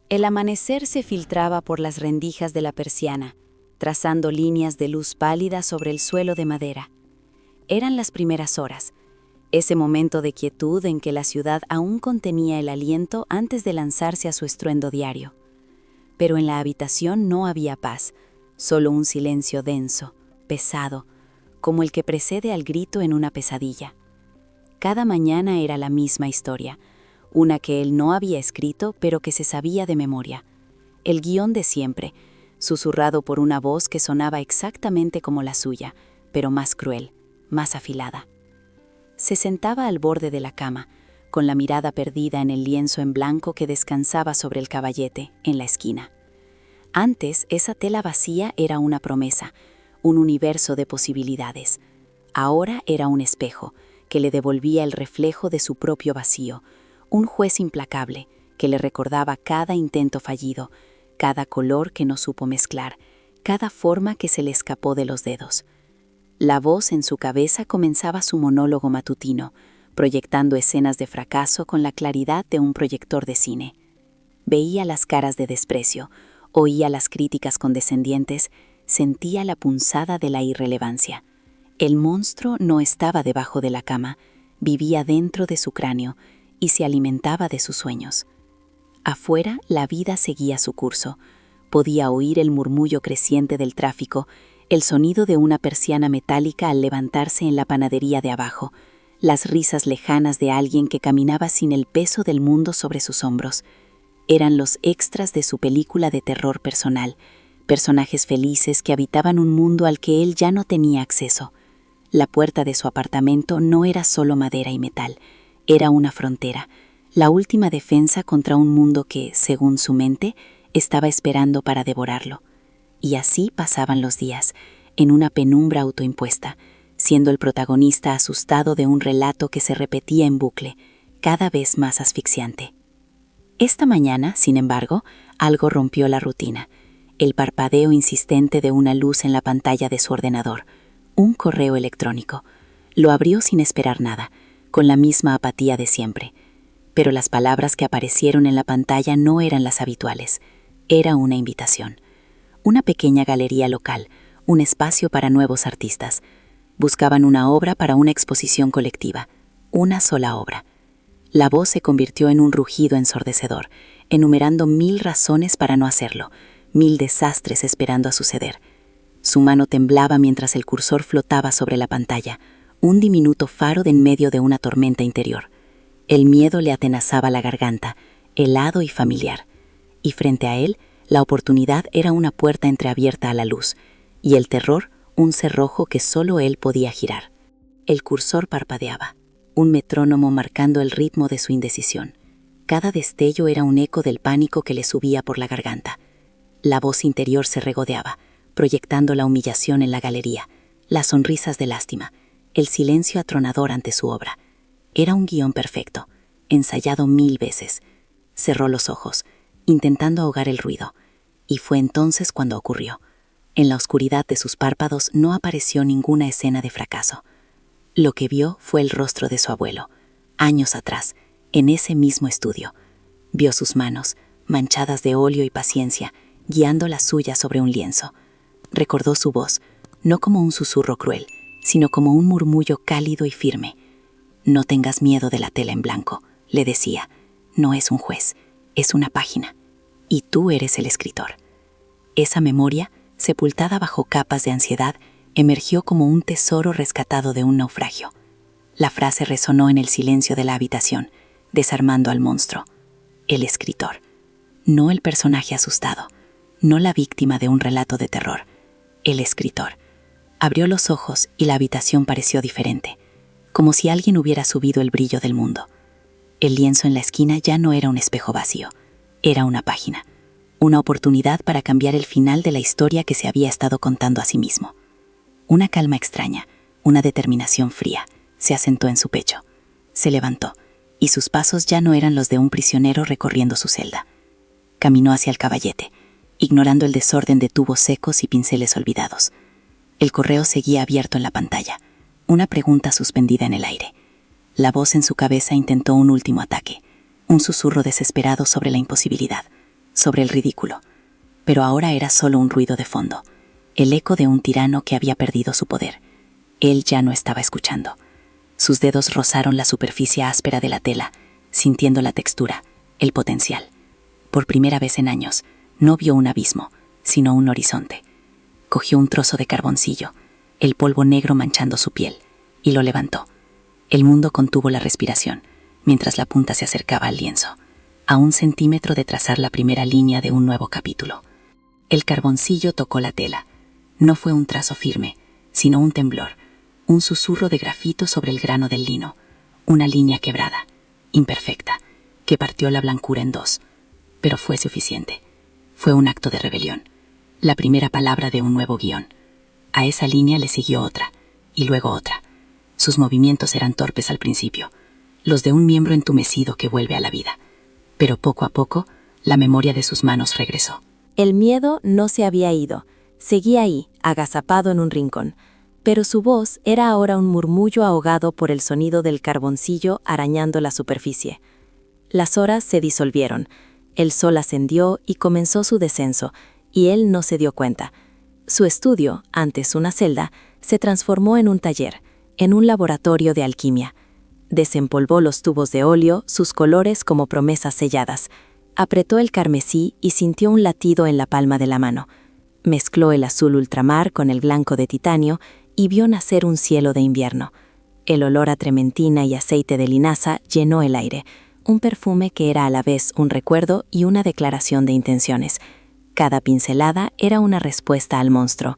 El amanecer se filtraba por las rendijas de la persiana, trazando líneas de luz pálida sobre el suelo de madera. Eran las primeras horas, ese momento de quietud en que la ciudad aún contenía el aliento antes de lanzarse a su estruendo diario. Pero en la habitación no había paz, solo un silencio denso, pesado, como el que precede al grito en una pesadilla. Cada mañana era la misma historia, una que él no había escrito, pero que se sabía de memoria. El guión de siempre, susurrado por una voz que sonaba exactamente como la suya, pero más cruel, más afilada. Se sentaba al borde de la cama, con la mirada perdida en el lienzo en blanco que descansaba sobre el caballete, en la esquina. Antes, esa tela vacía era una promesa, un universo de posibilidades. Ahora era un espejo, que le devolvía el reflejo de su propio vacío, un juez implacable, que le recordaba cada intento fallido, cada color que no supo mezclar, cada forma que se le escapó de los dedos. La voz en su cabeza comenzaba su monólogo matutino, proyectando escenas de fracaso con la claridad de un proyector de cine. Veía las caras de desprecio, oía las críticas condescendientes, sentía la punzada de la irrelevancia. El monstruo no estaba debajo de la cama, vivía dentro de su cráneo y se alimentaba de sus sueños. Afuera, la vida seguía su curso. Podía oír el murmullo creciente del tráfico, el sonido de una persiana metálica al levantarse en la panadería de abajo, las risas lejanas de alguien que caminaba sin el peso del mundo sobre sus hombros. Eran los extras de su película de terror personal, personajes felices que habitaban un mundo al que él ya no tenía acceso. La puerta de su apartamento no era solo madera y metal, era una frontera, la última defensa contra un mundo que, según su mente, estaba esperando para devorarlo. Y así pasaban los días, en una penumbra autoimpuesta, siendo el protagonista asustado de un relato que se repetía en bucle, cada vez más asfixiante. Esta mañana, sin embargo, algo rompió la rutina, el parpadeo insistente de una luz en la pantalla de su ordenador, un correo electrónico. Lo abrió sin esperar nada, con la misma apatía de siempre. Pero las palabras que aparecieron en la pantalla no eran las habituales. Era una invitación. Una pequeña galería local, un espacio para nuevos artistas. Buscaban una obra para una exposición colectiva, una sola obra. La voz se convirtió en un rugido ensordecedor, enumerando 1000 razones para no hacerlo, 1000 desastres esperando a suceder. Su mano temblaba mientras el cursor flotaba sobre la pantalla, un diminuto faro de en medio de una tormenta interior. El miedo le atenazaba la garganta, helado y familiar. Y frente a él, la oportunidad era una puerta entreabierta a la luz, y el terror, un cerrojo que solo él podía girar. El cursor parpadeaba, un metrónomo marcando el ritmo de su indecisión. Cada destello era un eco del pánico que le subía por la garganta. La voz interior se regodeaba, proyectando la humillación en la galería, las sonrisas de lástima, el silencio atronador ante su obra. Era un guión perfecto, ensayado 1000 veces. Cerró los ojos, intentando ahogar el ruido, y fue entonces cuando ocurrió. En la oscuridad de sus párpados no apareció ninguna escena de fracaso. Lo que vio fue el rostro de su abuelo, años atrás, en ese mismo estudio. Vio sus manos, manchadas de óleo y paciencia, guiando la suya sobre un lienzo. Recordó su voz, no como un susurro cruel, sino como un murmullo cálido y firme. «No tengas miedo de la tela en blanco», le decía. «No es un juez, es una página. Y tú eres el escritor». Esa memoria, sepultada bajo capas de ansiedad, emergió como un tesoro rescatado de un naufragio. La frase resonó en el silencio de la habitación, desarmando al monstruo. El escritor. No el personaje asustado, no la víctima de un relato de terror. El escritor. Abrió los ojos y la habitación pareció diferente, como si alguien hubiera subido el brillo del mundo. El lienzo en la esquina ya no era un espejo vacío, era una página, una oportunidad para cambiar el final de la historia que se había estado contando a sí mismo. Una calma extraña, una determinación fría, se asentó en su pecho. Se levantó, y sus pasos ya no eran los de un prisionero recorriendo su celda. Caminó hacia el caballete, ignorando el desorden de tubos secos y pinceles olvidados. El correo seguía abierto en la pantalla, una pregunta suspendida en el aire. La voz en su cabeza intentó un último ataque, un susurro desesperado sobre la imposibilidad, sobre el ridículo. Pero ahora era solo un ruido de fondo, el eco de un tirano que había perdido su poder. Él ya no estaba escuchando. Sus dedos rozaron la superficie áspera de la tela, sintiendo la textura, el potencial. Por primera vez en años, no vio un abismo, sino un horizonte. Cogió un trozo de carboncillo, el polvo negro manchando su piel, y lo levantó. El mundo contuvo la respiración, mientras la punta se acercaba al lienzo, a 1 centímetro de trazar la primera línea de un nuevo capítulo. El carboncillo tocó la tela. No fue un trazo firme, sino un temblor, un susurro de grafito sobre el grano del lino, una línea quebrada, imperfecta, que partió la blancura en 2. Pero fue suficiente. Fue un acto de rebelión, la primera palabra de un nuevo guión. A esa línea le siguió otra, y luego otra. Sus movimientos eran torpes al principio, los de un miembro entumecido que vuelve a la vida. Pero poco a poco, la memoria de sus manos regresó. El miedo no se había ido, seguía ahí, agazapado en un rincón, pero su voz era ahora un murmullo ahogado por el sonido del carboncillo arañando la superficie. Las horas se disolvieron, el sol ascendió y comenzó su descenso, y él no se dio cuenta. Su estudio, antes una celda, se transformó en un taller, en un laboratorio de alquimia. Desempolvó los tubos de óleo, sus colores como promesas selladas. Apretó el carmesí y sintió un latido en la palma de la mano. Mezcló el azul ultramar con el blanco de titanio y vio nacer un cielo de invierno. El olor a trementina y aceite de linaza llenó el aire, un perfume que era a la vez un recuerdo y una declaración de intenciones. Cada pincelada era una respuesta al monstruo.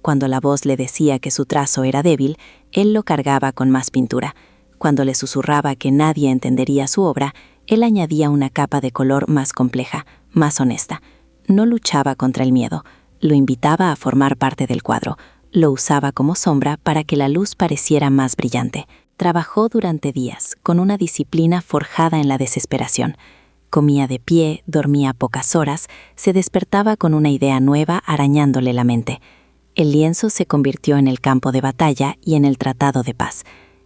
Cuando la voz le decía que su trazo era débil, él lo cargaba con más pintura. Cuando le susurraba que nadie entendería su obra, él añadía una capa de color más compleja, más honesta. No luchaba contra el miedo, lo invitaba a formar parte del cuadro, lo usaba como sombra para que la luz pareciera más brillante. Trabajó durante días, con una disciplina forjada en la desesperación. Comía de pie, dormía pocas horas, se despertaba con una idea nueva arañándole la mente. El lienzo se convirtió en el campo de batalla y en el tratado de paz.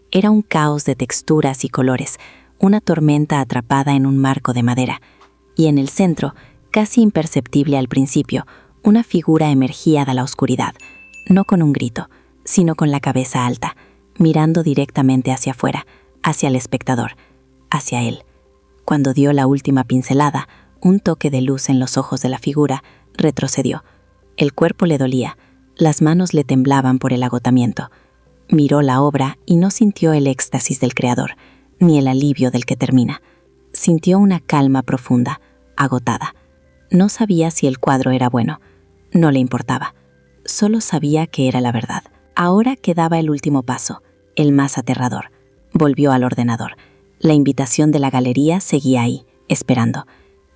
Era un caos de texturas y colores, una tormenta atrapada en un marco de madera. Y en el centro, casi imperceptible al principio, una figura emergía de la oscuridad, no con un grito, sino con la cabeza alta, mirando directamente hacia afuera, hacia el espectador, hacia él. Cuando dio la última pincelada, un toque de luz en los ojos de la figura, retrocedió. El cuerpo le dolía, las manos le temblaban por el agotamiento. Miró la obra y no sintió el éxtasis del creador, ni el alivio del que termina. Sintió una calma profunda, agotada. No sabía si el cuadro era bueno. No le importaba. Solo sabía que era la verdad. Ahora quedaba el último paso, el más aterrador. Volvió al ordenador. La invitación de la galería seguía ahí, esperando.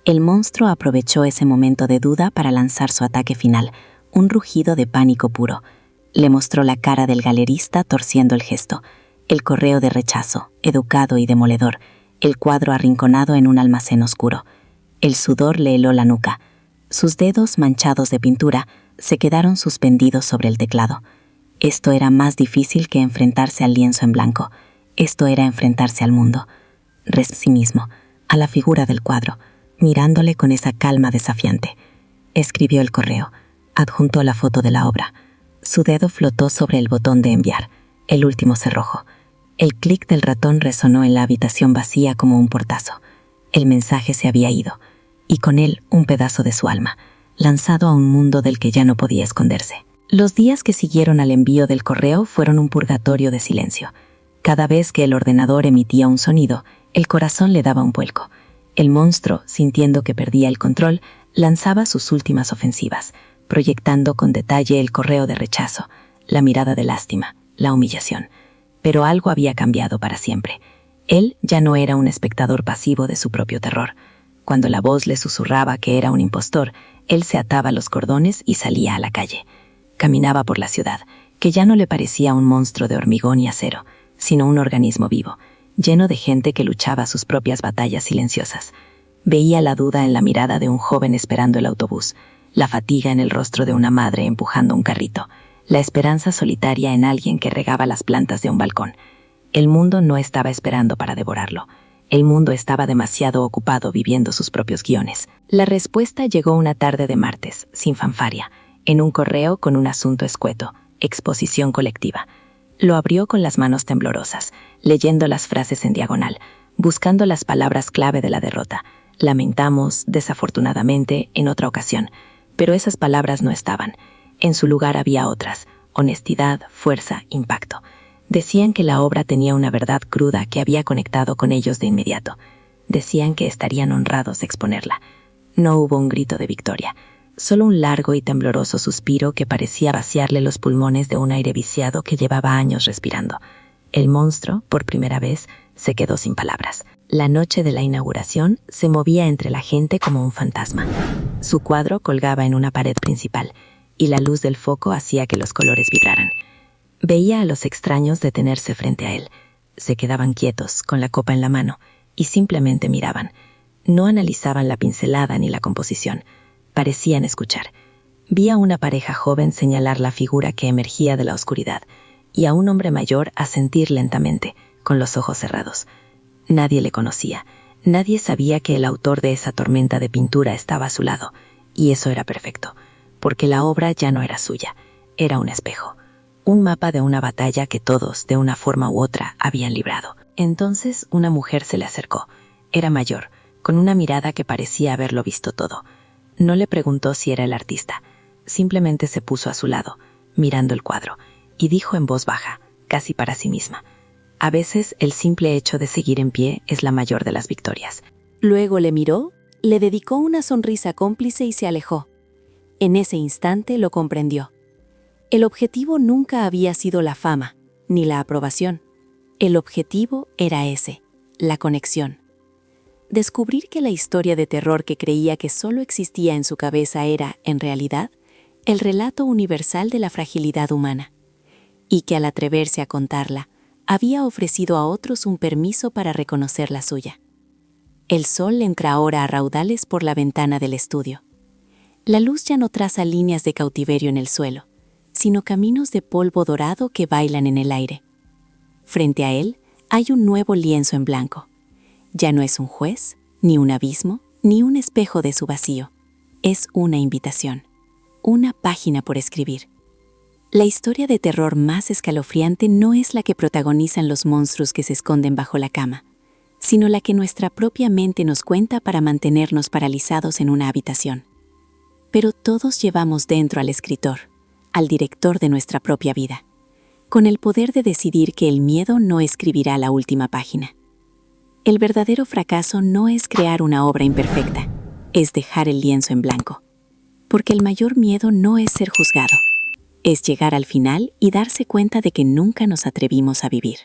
El monstruo aprovechó ese momento de duda para lanzar su ataque final, un rugido de pánico puro. Le mostró la cara del galerista torciendo el gesto, el correo de rechazo, educado y demoledor, el cuadro arrinconado en un almacén oscuro. El sudor le heló la nuca. Sus dedos manchados de pintura se quedaron suspendidos sobre el teclado. Esto era más difícil que enfrentarse al lienzo en blanco. Esto era enfrentarse al mundo. A sí mismo, a la figura del cuadro, mirándole con esa calma desafiante. Escribió el correo, adjuntó la foto de la obra. Su dedo flotó sobre el botón de enviar, el último cerrojo. El clic del ratón resonó en la habitación vacía como un portazo. El mensaje se había ido, y con él un pedazo de su alma, lanzado a un mundo del que ya no podía esconderse. Los días que siguieron al envío del correo fueron un purgatorio de silencio. Cada vez que el ordenador emitía un sonido, el corazón le daba un vuelco. El monstruo, sintiendo que perdía el control, lanzaba sus últimas ofensivas, proyectando con detalle el correo de rechazo, la mirada de lástima, la humillación. Pero algo había cambiado para siempre. Él ya no era un espectador pasivo de su propio terror. Cuando la voz le susurraba que era un impostor, él se ataba los cordones y salía a la calle. Caminaba por la ciudad, que ya no le parecía un monstruo de hormigón y acero, sino un organismo vivo, lleno de gente que luchaba sus propias batallas silenciosas. Veía la duda en la mirada de un joven esperando el autobús, la fatiga en el rostro de una madre empujando un carrito, la esperanza solitaria en alguien que regaba las plantas de un balcón. El mundo no estaba esperando para devorarlo. El mundo estaba demasiado ocupado viviendo sus propios guiones. La respuesta llegó una tarde de martes, sin fanfarria, en un correo con un asunto escueto: exposición colectiva. Lo abrió con las manos temblorosas, leyendo las frases en diagonal, buscando las palabras clave de la derrota. Lamentamos, desafortunadamente, en otra ocasión. Pero esas palabras no estaban. En su lugar había otras: honestidad, fuerza, impacto. Decían que la obra tenía una verdad cruda que había conectado con ellos de inmediato. Decían que estarían honrados de exponerla. No hubo un grito de victoria, solo un largo y tembloroso suspiro que parecía vaciarle los pulmones de un aire viciado que llevaba años respirando. El monstruo, por primera vez, se quedó sin palabras. La noche de la inauguración se movía entre la gente como un fantasma. Su cuadro colgaba en una pared principal, y la luz del foco hacía que los colores vibraran. Veía a los extraños detenerse frente a él. Se quedaban quietos, con la copa en la mano, y simplemente miraban. No analizaban la pincelada ni la composición. Parecían escuchar. Vi a una pareja joven señalar la figura que emergía de la oscuridad, y a un hombre mayor asentir lentamente, con los ojos cerrados. Nadie le conocía. Nadie sabía que el autor de esa tormenta de pintura estaba a su lado, y eso era perfecto, porque la obra ya no era suya, era un espejo. Un mapa de una batalla que todos, de una forma u otra, habían librado. Entonces una mujer se le acercó. Era mayor, con una mirada que parecía haberlo visto todo. No le preguntó si era el artista. Simplemente se puso a su lado, mirando el cuadro, y dijo en voz baja, casi para sí misma: a veces el simple hecho de seguir en pie es la mayor de las victorias. Luego le miró, le dedicó una sonrisa cómplice y se alejó. En ese instante lo comprendió. El objetivo nunca había sido la fama, ni la aprobación. El objetivo era ese, la conexión. Descubrir que la historia de terror que creía que solo existía en su cabeza era, en realidad, el relato universal de la fragilidad humana. Y que al atreverse a contarla, había ofrecido a otros un permiso para reconocer la suya. El sol entra ahora a raudales por la ventana del estudio. La luz ya no traza líneas de cautiverio en el suelo, sino caminos de polvo dorado que bailan en el aire. Frente a él hay un nuevo lienzo en blanco. Ya no es un juez, ni un abismo, ni un espejo de su vacío. Es una invitación, una página por escribir. La historia de terror más escalofriante no es la que protagonizan los monstruos que se esconden bajo la cama, sino la que nuestra propia mente nos cuenta para mantenernos paralizados en una habitación. Pero todos llevamos dentro al escritor, al director de nuestra propia vida, con el poder de decidir que el miedo no escribirá la última página. El verdadero fracaso no es crear una obra imperfecta, es dejar el lienzo en blanco. Porque el mayor miedo no es ser juzgado, es llegar al final y darse cuenta de que nunca nos atrevimos a vivir.